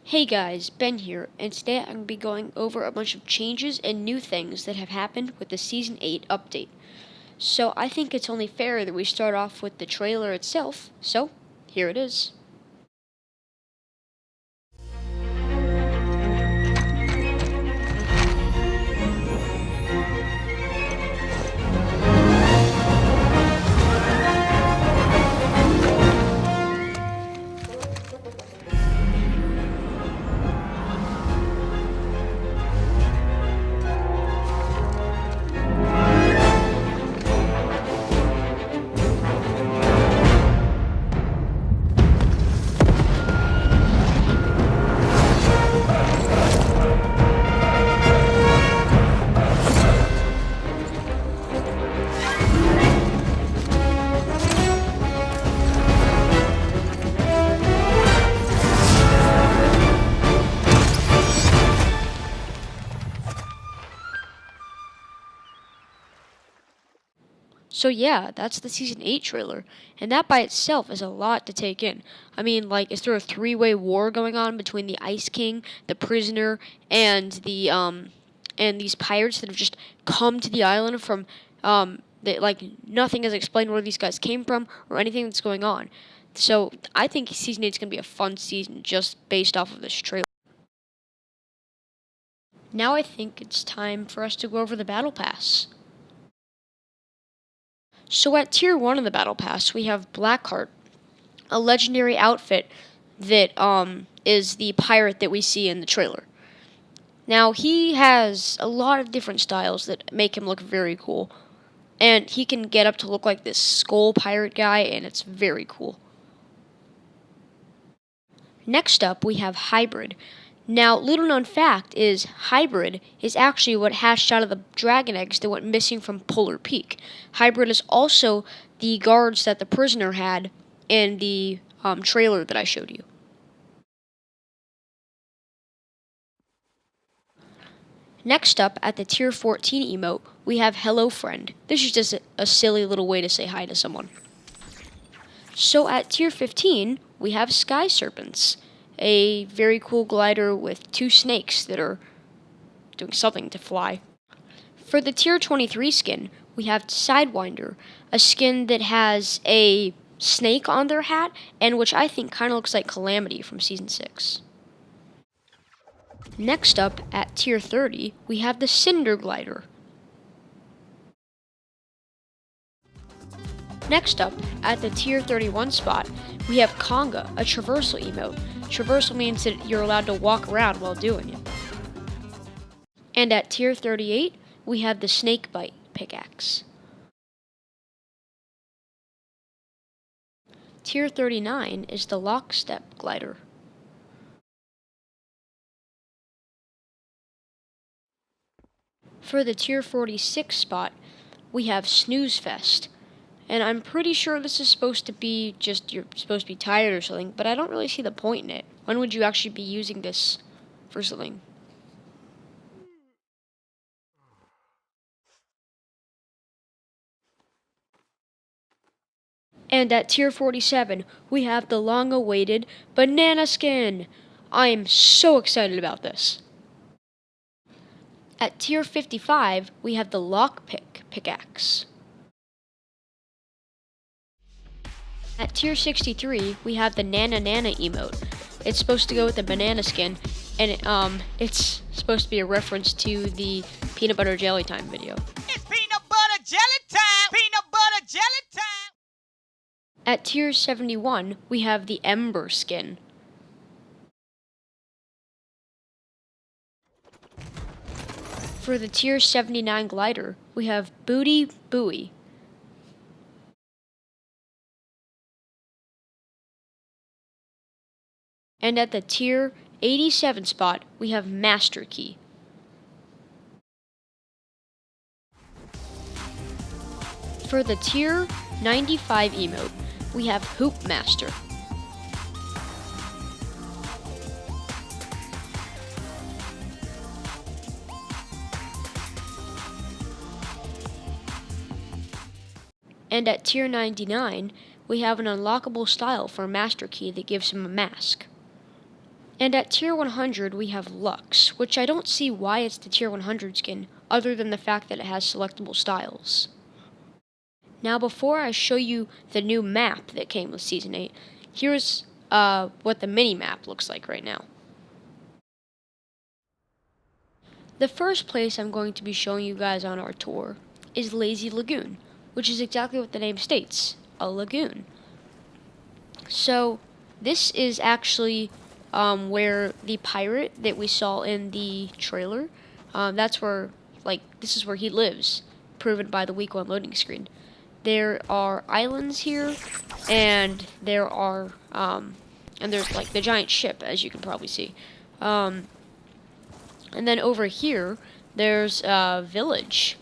Hey guys, Ben here, and today I'm going to be going over a bunch of changes and new things that have happened with the Season 8 update. So I think it's only fair that we start off with the trailer itself, so here it is. So yeah, that's the Season 8 trailer, and that by itself is a lot to take in. I mean, like, is there a three-way war going on between the Ice King, the prisoner, and these pirates that have just come to the island from, nothing has explained where these guys came from or anything that's going on. So I think Season 8 is going to be a fun season just based off of this trailer. Now I think it's time for us to go over the Battle Pass. So at Tier 1 of the Battle Pass, we have Blackheart, a legendary outfit that is the pirate that we see in the trailer. Now, he has a lot of different styles that make him look very cool, and he can get up to look like this skull pirate guy, and it's very cool. Next up, we have Hybrid. Now, little known fact is Hybrid is actually what hatched out of the dragon eggs that went missing from Polar Peak. Hybrid is also the guards that the prisoner had in the trailer that I showed you. Next up, at the Tier 14 emote, we have Hello Friend. This is just a silly little way to say hi to someone. So at Tier 15, we have Sky Serpents, a very cool glider with two snakes that are doing something to fly. For the Tier 23 skin, we have Sidewinder, a skin that has a snake on their hat, and which I think kind of looks like Calamity from Season 6. Next up, at Tier 30, we have the Cinder Glider. Next up, at the Tier 31 spot, we have Conga, a traversal emote. Traversal means that you're allowed to walk around while doing it. And at Tier 38, we have the Snakebite pickaxe. Tier 39 is the Lockstep glider. For the Tier 46 spot, we have Snooze Fest. And I'm pretty sure this is supposed to be just you're supposed to be tired or something, but I don't really see the point in it. When would you actually be using this for something? And at Tier 47, we have the long-awaited Banana Skin. I am so excited about this. At Tier 55, we have the Lockpick pickaxe. At Tier 63, we have the Nana Nana emote. It's supposed to go with the banana skin, and it's supposed to be a reference to the peanut butter jelly time video. It's peanut butter jelly time! Peanut butter jelly time! At Tier 71, we have the Ember skin. For the Tier 79 glider, we have Booty Buoy. And at the Tier 87 spot, we have Master Key. For the Tier 95 emote, we have Hoop Master. And at Tier 99, we have an unlockable style for Master Key that gives him a mask. And at tier 100 we have Lux, which I don't see why it's the tier 100 skin, other than the fact that it has selectable styles. Now before I show you the new map that came with Season 8, here's what the mini-map looks like right now. The first place I'm going to be showing you guys on our tour is Lazy Lagoon, which is exactly what the name states, a lagoon. So this is actually where the pirate that we saw in the trailer, that's where, this is where he lives, proven by the week 1 loading screen. There are islands here, and there are, and there's like the giant ship, as you can probably see. And then over here, there's a village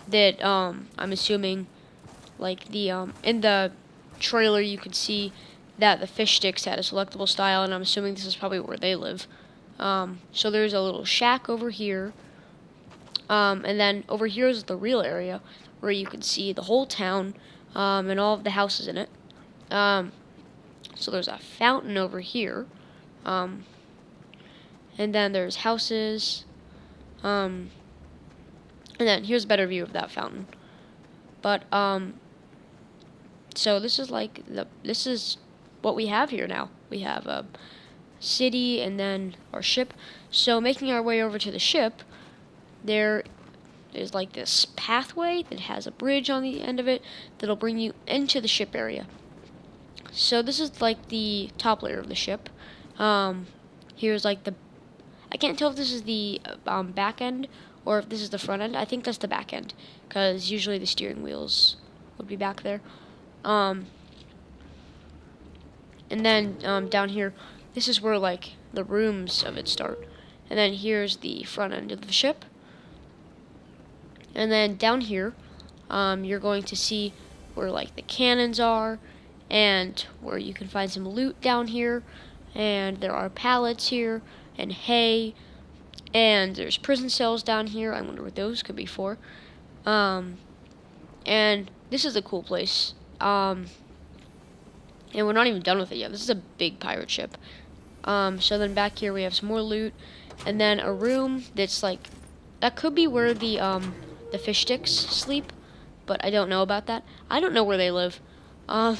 that I'm assuming, like in the trailer you could see that the fish sticks had a selectable style, and I'm assuming this is probably where they live. So there's a little shack over here, and then over here is the real area where you can see the whole town and all of the houses in it. So there's a fountain over here. And then there's houses, and then here's a better view of that fountain. But so this is this is what we have here now. We have a city and then our ship. So making our way over to the ship, there's like this pathway that has a bridge on the end of it that'll bring you into the ship area. So this is like the top layer of the ship. Here's like I can't tell if this is the back end or if this is the front end. I think that's the back end, because usually the steering wheels would be back there. And then down here, this is where like the rooms of it start. And then here's the front end of the ship. And then down here, you're going to see where like the cannons are, and where you can find some loot down here. And there are pallets here, and hay, and there's prison cells down here. I wonder what those could be for. And this is a cool place. And we're not even done with it yet. This is a big pirate ship. So then back here we have some more loot, and then a room that's like, that could be where the fish sticks sleep, but I don't know about that. I don't know where they live. No,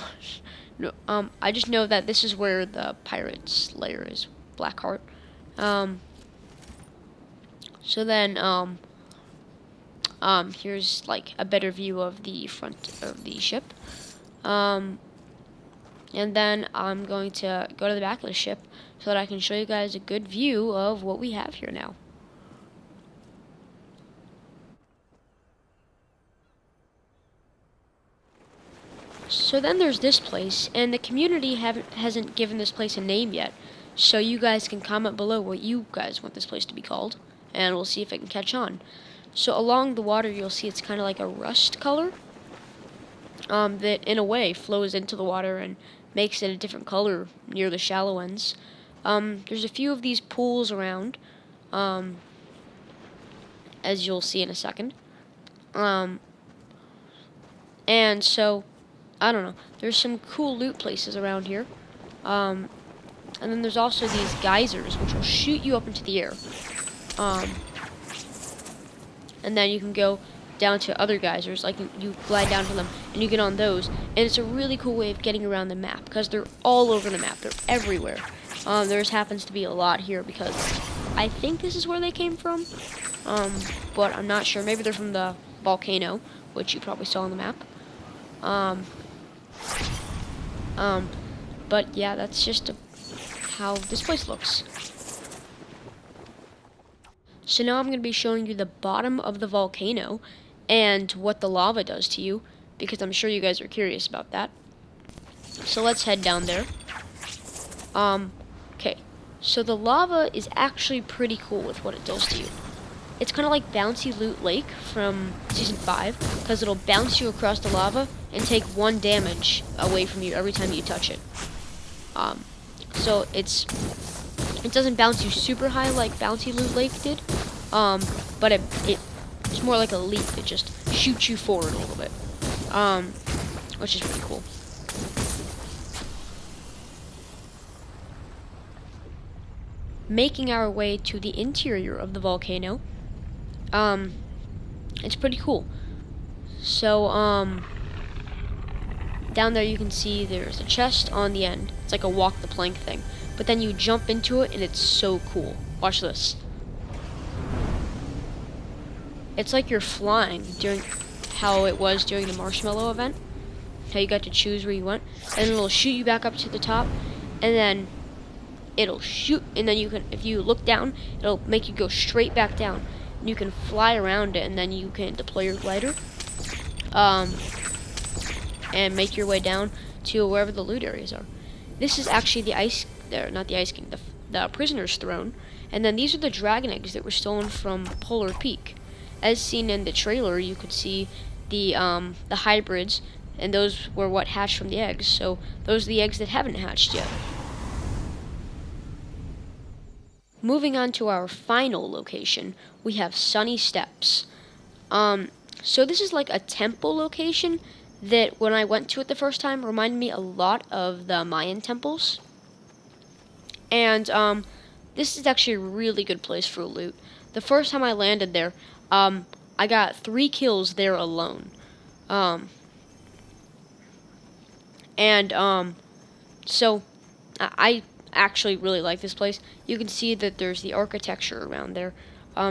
I just know that this is where the pirate's lair is, Blackheart. So then, here's like a better view of the front of the ship. And then I'm going to go to the back of the ship so that I can show you guys a good view of what we have here now. So then there's this place, and the community hasn't given this place a name yet. So you guys can comment below what you guys want this place to be called, and we'll see if it can catch on. So along the water, you'll see it's kind of like a rust color that in a way flows into the water and makes it a different color near the shallow ends. There's a few of these pools around, as you'll see in a second. And so, I don't know, there's some cool loot places around here. And then there's also these geysers, which will shoot you up into the air. And then you can go down to other geysers, like you glide down to them, and you get on those. And it's a really cool way of getting around the map, because they're all over the map. They're everywhere. There just happens to be a lot here, because I think this is where they came from. But I'm not sure. Maybe they're from the volcano, which you probably saw on the map. But yeah, that's just how this place looks. So now I'm going to be showing you the bottom of the volcano and what the lava does to you, because I'm sure you guys are curious about that. So let's head down there. Okay, so the lava is actually pretty cool with what it does to you. It's kind of like Bouncy Loot Lake from Season 5, because it'll bounce you across the lava and take 1 damage away from you every time you touch it. So it doesn't bounce you super high like Bouncy Loot Lake did, but it's more like a leap. It just shoots you forward a little bit, which is pretty cool. making our way to the interior of the volcano. It's pretty cool. So, down there you can see there's a chest on the end. It's like a walk the plank thing. But then you jump into it and it's so cool. Watch this. It's like you're flying during how it was during the marshmallow event. How you got to choose where you went. And it'll shoot you back up to the top. And then it'll shoot. And then you can, if you look down, it'll make you go straight back down. And you can fly around it and then you can deploy your glider. And make your way down to wherever the loot areas are. This is actually the ice, not the Ice King, the prisoner's throne. And then these are the dragon eggs that were stolen from Polar Peak. As seen in the trailer, you could see the hybrids, and those were what hatched from the eggs. So those are the eggs that haven't hatched yet. Moving on to our final location, we have Sunny Steps. So this is like a temple location that when I went to it the first time reminded me a lot of the Mayan temples. And this is actually a really good place for loot. The first time I landed there, I got 3 kills there alone. So I actually really like this place. You can see that there's the architecture around there,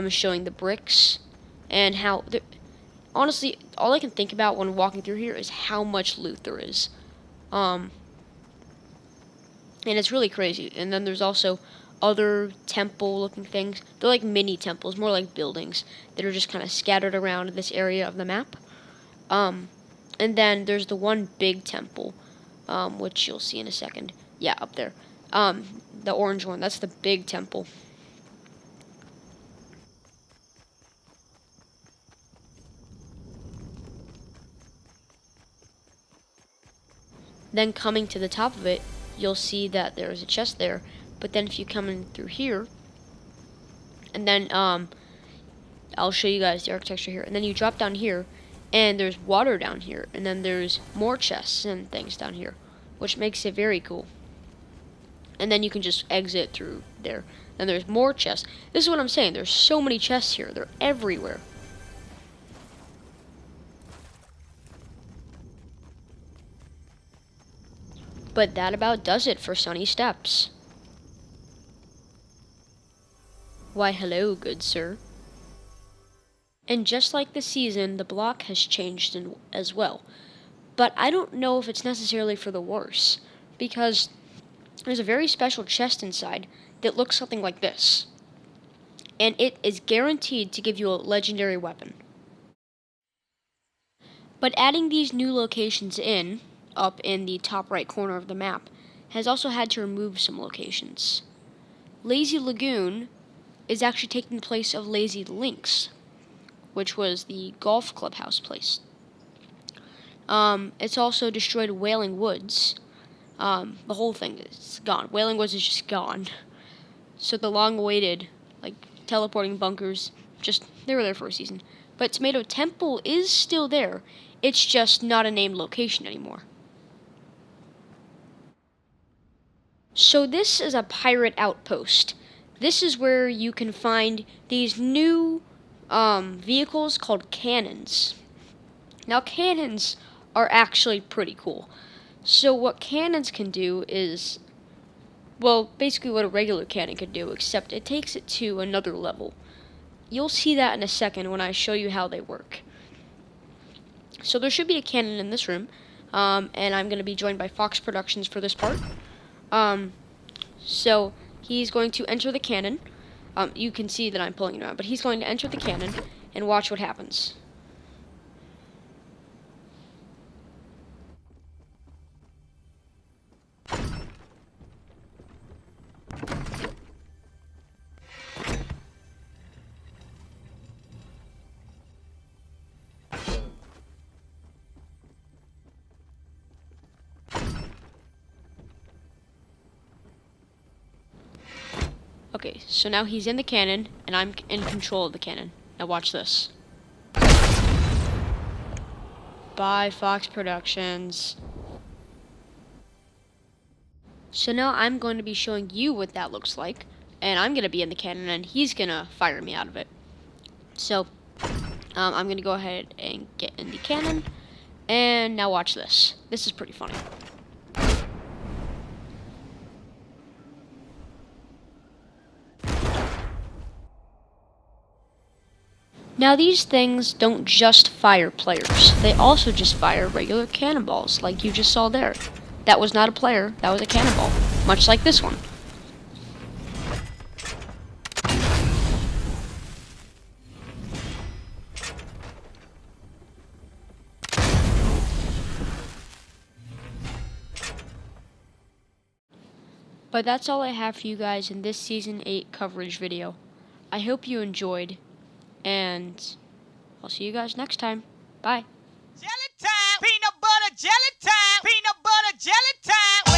showing the bricks and how. Honestly, all I can think about when walking through here is how much loot there is. And it's really crazy. And then there's also other temple-looking things. They're like mini temples, more like buildings that are just kind of scattered around this area of the map. And then there's the one big temple, which you'll see in a second. Yeah, up there. The orange one, that's the big temple. Then coming to the top of it, you'll see that there's a chest there. But then if you come in through here, and then I'll show you guys the architecture here. And then you drop down here, and there's water down here. And then there's more chests and things down here, which makes it very cool. And then you can just exit through there. And there's more chests. This is what I'm saying. There's so many chests here. They're everywhere. But that about does it for Sunny Steps. Why, hello, good sir. And just like the season, the block has changed as well. But I don't know if it's necessarily for the worse, because there's a very special chest inside that looks something like this. And it is guaranteed to give you a legendary weapon. But adding these new locations up in the top right corner of the map, has also had to remove some locations. Lazy Lagoon is actually taking the place of Lazy Links, which was the golf clubhouse place. It's also destroyed Wailing Woods. The whole thing is gone. Wailing Woods is just gone. So the long-awaited, teleporting bunkers, they were there for a season. But Tomato Temple is still there. It's just not a named location anymore. So this is a pirate outpost. This is where you can find these new vehicles called cannons. Now cannons are actually pretty cool. So what cannons can do is, basically what a regular cannon could do, except it takes it to another level. You'll see that in a second when I show you how they work. So there should be a cannon in this room, and I'm going to be joined by Fox Productions for this part. So he's going to enter the cannon. You can see that I'm pulling it around, but he's going to enter the cannon and watch what happens. Okay, so now he's in the cannon, and I'm in control of the cannon. Now watch this. By Fox Productions. So now I'm going to be showing you what that looks like. and I'm going to be in the cannon, and he's going to fire me out of it. So, I'm going to go ahead and get in the cannon, and now watch this. This is pretty funny. Now these things don't just fire players, they also just fire regular cannonballs, like you just saw there. That was not a player, that was a cannonball, much like this one. But that's all I have for you guys in this Season 8 coverage video. I hope you enjoyed, and I'll see you guys next time. Bye. Jelly time. Peanut butter jelly time. Peanut butter jelly time.